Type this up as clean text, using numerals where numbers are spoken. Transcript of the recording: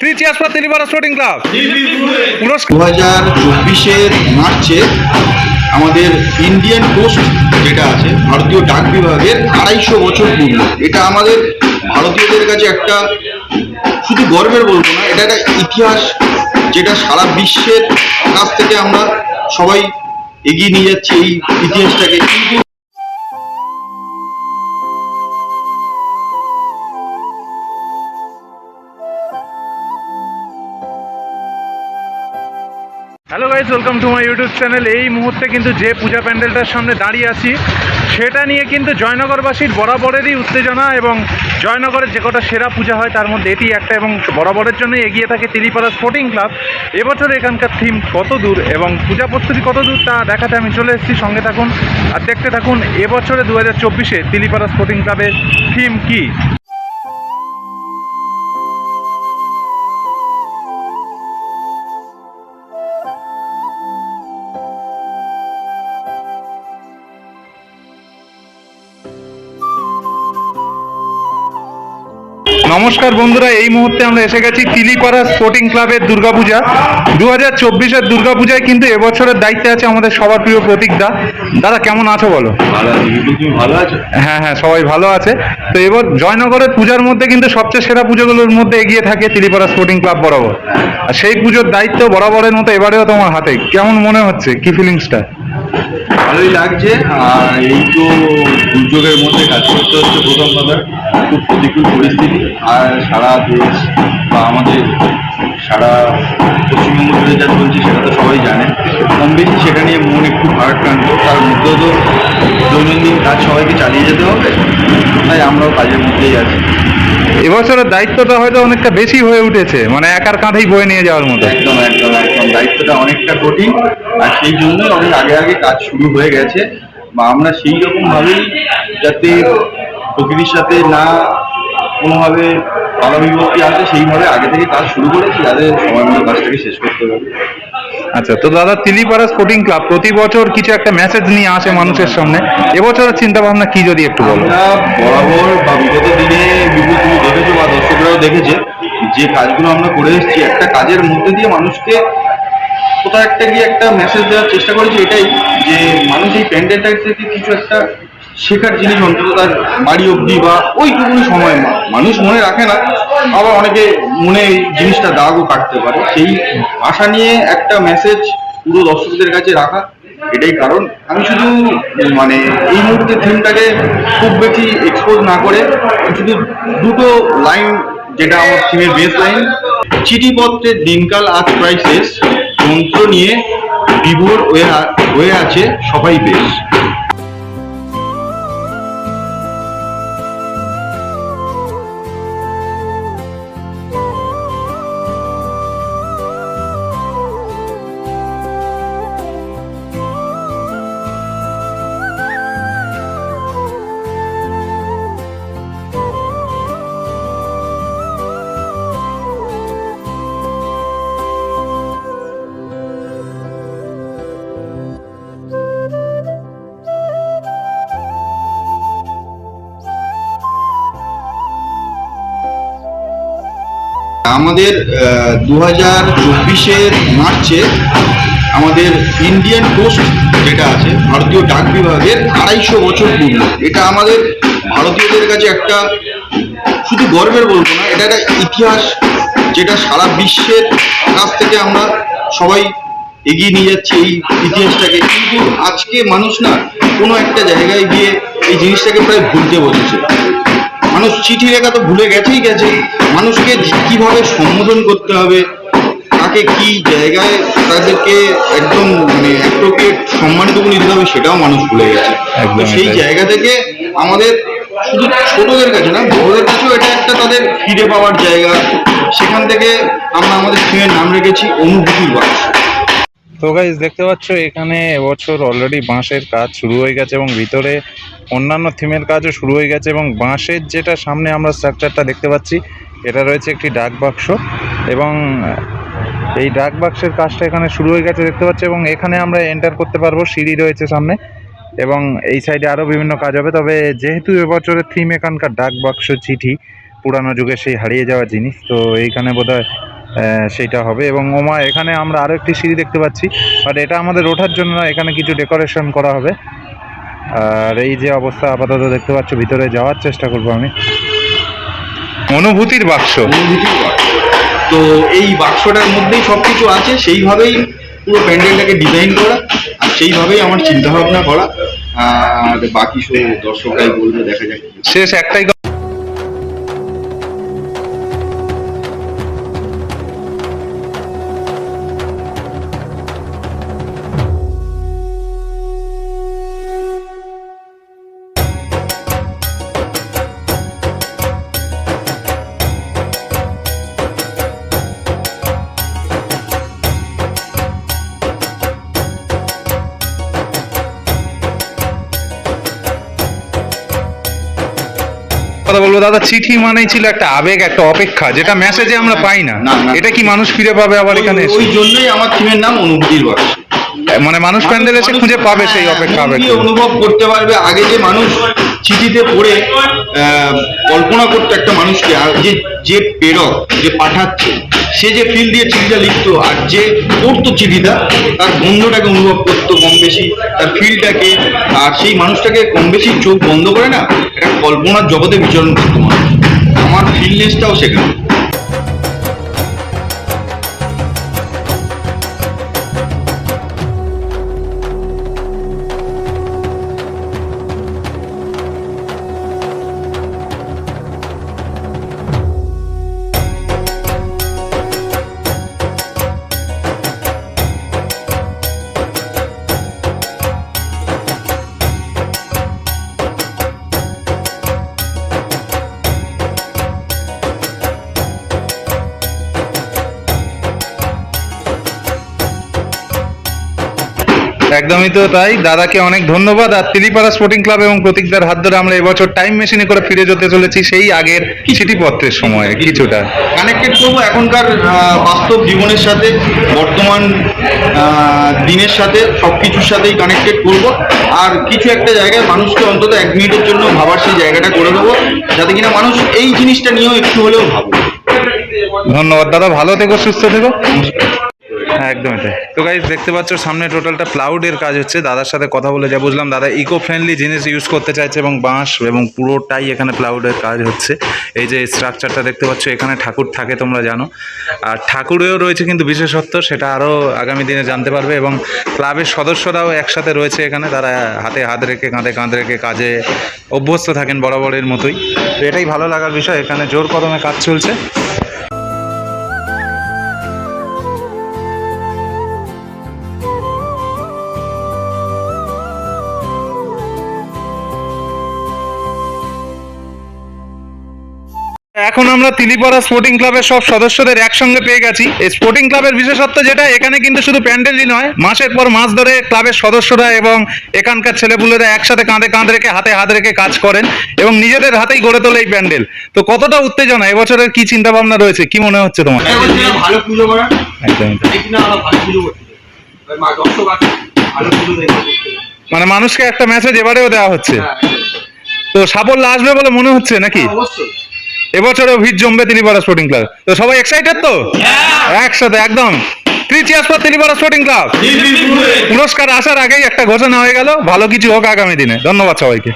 3 cheers for Tilipara Sporting Club. 2024 মার্চে আমাদের Indian post যেটা আছে ভারতীয় ডাক বিভাগের 250 বছর পূর্ণ। এটা আমাদের ভারতীয়দের কাছে একটা শুধু গর্বের বলবো না, এটা একটা ইতিহাস যেটা সারা বিশ্বের কাছ থেকে আমরা সবাই এগিয়ে নিয়ে যাচ্ছি এই ইতিহাসটাকে। কিন্তু hello guys, welcome to my YouTube channel. এই মুহূর্তে কিন্তু যে পূজা প্যান্ডেলটার সামনে দাঁড়িয়ে আছি সেটা নিয়ে কিন্তু জয়নগরবাসীর বরাবরেরই উত্তেজনা, এবং জয়নগরের যে কটা সেরা পূজা হয় তার মধ্যে এটি একটা, এবং বরাবরের জন্য এগিয়ে থাকে তিলিপাড়া স্পোর্টিং ক্লাব। এবছর এখানকার থিম কত দূর এবং পূজা প্রস্তুতি কত দূর তা দেখাতে আমি চলে এসেছি। সঙ্গে থাকুন আর দেখতে থাকুন এবছরে 2024-এ তিলিপাড়া স্পোর্টিং ক্লাবের থিম কী। নমস্কার বন্ধুরা, এই মুহূর্তে আমরা এসে গেছি তিলিপাড়া স্পোর্টিং ক্লাবের দুর্গাপূজা 2024-এর দুর্গাপূজায়। কিন্তু এবছরের দায়িত্বে আছে আমাদের সবার প্রিয় প্রতীক দা। দাদা কেমন আছো বলো? ভালো আছো? হ্যাঁ, সবাই ভালো আছে। তো এবার জয়নগরের পূজার মধ্যে কিন্তু সবচেয়ে সেরা পুজোগুলোর মধ্যে এগিয়ে থাকে তিলিপাড়া স্পোর্টিং ক্লাব বরাবর, আর সেই পুজোর দায়িত্ব বরাবরের মতো এবারেও তোমার হাতে। কেমন মনে হচ্ছে, কি ফিলিংসটা? ভালোই লাগছে। আর এই তো দুর্যোগের মধ্যে কাজ করতে হচ্ছে প্রথম কথা, খুব প্রতিকূল পরিস্থিতি। আর সারা দেশ বা আমাদের সারা পশ্চিমবঙ্গ জুড়ে যা চলছে সেটা তো সবাই জানে। কম বেশি সেটা নিয়ে মন একটু ভারাক্রান্ত। তার মধ্যেও তো দৈনন্দিন কাজ সবাইকে চালিয়ে যেতে হবে, তাই আমরাও কাজের মধ্যেই আছি। এবছরের দায়িত্বটা হয়তো অনেকটা বেশি হয়ে উঠেছে, মানে একার কাঁধেই বয়ে নিয়ে যাওয়ার মতো। একদম একদম একদম দায়িত্বটা অনেকটা কঠিন, আর সেই জন্যই অনেক আগে আগে কাজ শুরু হয়ে গেছে। বা আমরা সেই রকম ভাবেই যাতে প্রকৃতির সাথে না কোনোভাবে বাধা বিভক্তি আসে সেইভাবে আগে থেকে কাজ শুরু করেছি, যাতে সময় মতো কাজটাকে শেষ করতে পারি। আচ্ছা, তো দাদা তিলিপাড়া স্পোর্টিং ক্লাব প্রতি বছর কিছু একটা মেসেজ নিয়ে আসে মানুষের সামনে। এবছরের চিন্তা ভাবনা কি যদি একটু বলো? আমরা বরাবর বা বিগত দিনে বিপুল তুমি দেখেছো বা দর্শকরাও দেখেছে যে কাজগুলো আমরা করে এসেছি, একটা কাজের মধ্যে দিয়ে মানুষকে কোথাও একটা গিয়ে একটা মেসেজ দেওয়ার চেষ্টা করেছি, এটাই যে মানুষ এই প্যান্ডেলটা থেকে কিছু একটা শেখার জিনিস অন্তত তার বাড়ি অবধি বা ওইটুকুনি সময় মানুষ মনে রাখে না, আবার অনেকে মনে এই জিনিসটা দাগও কাটতে পারে। সেই আশা নিয়ে একটা মেসেজ পুরো দর্শকদের কাছে রাখা, এটাই কারণ। আমি শুধু মানে এই মুহূর্তে থিমটাকে খুব বেশি এক্সপোজ না করে শুধু দুটো লাইন, যেটা আমার থিমের বেস লাইন, চিঠিপত্রের দিনকাল আজ প্রায় শেষ, যন্ত্র নিয়ে বিভোর হয়ে আছে সবাই বেশ। আমাদের 2024-এর মার্চে আমাদের ইন্ডিয়ান পোস্ট যেটা আছে ভারতীয় ডাক বিভাগের 250 বছর পূর্ণ। এটা আমাদের ভারতীয়দের কাছে একটা শুধু গর্বের বলবো না, এটা একটা ইতিহাস যেটা সারা বিশ্বের কাছ থেকে আমরা সবাই এগিয়ে নিয়ে যাচ্ছি এই ইতিহাসটাকে। কিন্তু আজকে মানুষ না কোনো একটা জায়গায় গিয়ে এই জিনিসটাকে প্রায় ভুলতে বসেছে। মানুষ চিঠি লেখা তো ভুলে গেছে, মানুষকে কিভাবে সম্বোধন করতে হবে, তাকে কি জায়গায় তাদেরকে একদম মানে অ্যাপ্রোপ্রিয়েট সম্মানটুকু দিতে হবে সেটাও মানুষ ভুলে গেছে। তো সেই জায়গা থেকে আমাদের শুধু ছোটদের কাছে না, বড়দের কাছেও এটা একটা তাদের ফিরে পাওয়ার জায়গা। সেখান থেকে আমরা আমাদের থিমের নাম রেখেছি অনুভূতির বাক্স। তো গাইস দেখতে পাচ্ছ এখানে এবছর অলরেডি বাঁশের কাজ শুরু হয়ে গেছে, এবং ভিতরে অন্যান্য থিমের কাজও শুরু হয়ে গেছে। এবং বাঁশের যেটা সামনে আমরা স্ট্রাকচারটা দেখতে পাচ্ছি, এটা রয়েছে একটি ডাক বাক্স, এবং এই ডাক বাক্সের কাজটা এখানে শুরু হয়ে গেছে দেখতে পাচ্ছি। এবং এখানে আমরা এন্টার করতে পারবো, সিঁড়ি রয়েছে সামনে, এবং এই সাইডে আরও বিভিন্ন কাজ হবে। তবে যেহেতু এবছরের থিম এখানকার ডাক বাক্স চিঠি, পুরানো যুগের সেই হারিয়ে যাওয়া জিনিস, তো এইখানে বোধহয় সেইটা হবে। এবং ওমা এখানে আমরা আরও একটি সিঁড়ি দেখতে পাচ্ছি, বাট এটা আমাদের ওঠার জন্য না, এখানে কিছু ডেকোরেশন করা হবে। আর এই যে অবস্থা আপাতত দেখতে পাচ্ছ, ভিতরে যাওয়ার চেষ্টা করব আমি। অনুভূতির বাক্স। অনুভূতির বাক্স। তো এই বাক্সটার মধ্যেই সব কিছু আছে, সেইভাবেই পুরো প্যান্ডেলটাকে ডিজাইন করা, আর সেইভাবেই আমার চিন্তা ভাবনা করা। আর বাকি সব দর্শকরাই বলবে, দেখা যাক। শেষ একটাই কথা বলবো দাদা, চিঠি মানেই ছিল একটা আবেগ, একটা অপেক্ষা, যেটা মেসেজে আমরা পাই না। না, না। এটা কি মানুষ ফিরে পাবে আবার এখানে এসে? ওই জন্যই আমার থিমের নাম অনুভূতির বাক্স। মানে মানুষ প্যান্ডেল এসে খুঁজে পাবে সেই অপেক্ষা, আবেগ। অনুভব করতে পারবে। আগে যে মানুষ চিঠিতে পড়ে কল্পনা করতো একটা মানুষকে, আর যে প্রেরক, যে পাঠাচ্ছে, সে যে ফিল দিয়ে চিঠিটা লিখতো, আর যে পড়তো চিঠিটা, তার গন্ধটাকে অনুভব করতো কম বেশি, তার ফিলটাকে, আর সেই মানুষটাকে কম বেশি চোখ বন্ধ করে না একটা কল্পনার জগতে বিচরণ করতো মানুষ। আমার ফিলনেসটাও সেখানে। একদমই তো তাই। দাদাকে অনেক ধন্যবাদ। আর তিলিপাড়া স্পোর্টিং ক্লাব এবং প্রতীকদার হাত ধরে আমরা এবছর টাইম মেশিনে করে ফিরে যেতে চলেছি সেই আগের চিঠিপত্রের সময়ে কিছুটা কানেক্টেড করবো এখনকার বাস্তব জীবনের সাথে, বর্তমান দিনের সাথে, সব কিছুর সাথেই কানেক্টেড করব। আর কিছু একটা জায়গায় মানুষকে অন্তত 1 মিনিটের জন্য ভাবার সেই জায়গাটা করে দেবো, যাতে কিনা মানুষ এই জিনিসটা নিয়েও একটু হলেও ভাববে। ধন্যবাদ দাদা, ভালো থেকো, সুস্থ থেকো। হ্যাঁ একদমই তাই। তো গাইজ দেখতে পাচ্ছ সামনে টোটালটা প্লাউডের কাজ হচ্ছে। দাদার সাথে কথা বলে যা বুঝলাম, দাদা ইকো ফ্রেন্ডলি জিনিস ইউজ করতে চাইছে এবং বাঁশ এবং পুরোটাই এখানে প্লাউডের কাজ হচ্ছে। এই যে স্ট্রাকচারটা দেখতে পাচ্ছ, এখানে ঠাকুর থাকে তোমরা জানো, আর ঠাকুরেও রয়েছে কিন্তু বিশেষত্ব, সেটা আরও আগামী দিনে জানতে পারবে। এবং ক্লাবের সদস্যরাও একসাথে রয়েছে এখানে, তারা হাতে হাত রেখে, কাঁধে কাঁধ রেখে কাজে অভ্যস্ত থাকেন বরাবরের মতোই। তো এটাই ভালো লাগার বিষয়, এখানে জোর কদমে কাজ চলছে। এখন আমরা তিলিপাড়া স্পোর্টিং ক্লাবের সব সদস্যদের একসঙ্গে পেয়ে গেছি। এই স্পোর্টিং ক্লাবের বিশেষত্ব যেটা, এখানে কিন্তু শুধু প্যান্ডেলই নয়, মাসের পর মাস ধরে ক্লাবের সদস্যরা এবং এখানকার ছেলেপুলেরা একসাথে কাঁধে কাঁধ রেখে, হাতে হাত রেখে কাজ করেন এবং নিজেদের হাতেই গড়ে তোলে এই প্যান্ডেল। তো কতটা উত্তেজনা, এবছরের কি চিন্তা ভাবনা রয়েছে, কি মনে হচ্ছে তোমার? ভালো পুজো করা, একদমই তাই। মানে মানুষকে একটা মেসেজ এবারেও দেওয়া হচ্ছে। তো সাফল্য আসবে বলে মনে হচ্ছে নাকি? এবছরও ভিড় জমবে তিলিপাড়া স্পোর্টিং ক্লাব। তো সবাই এক্সাইটেড তো? একসাথে একদম 3 cheers for Tilipara sporting club. পুরস্কার আসার আগেই একটা ঘোষণা হয়ে গেল, ভালো কিছু হোক আগামী দিনে। ধন্যবাদ সবাইকে।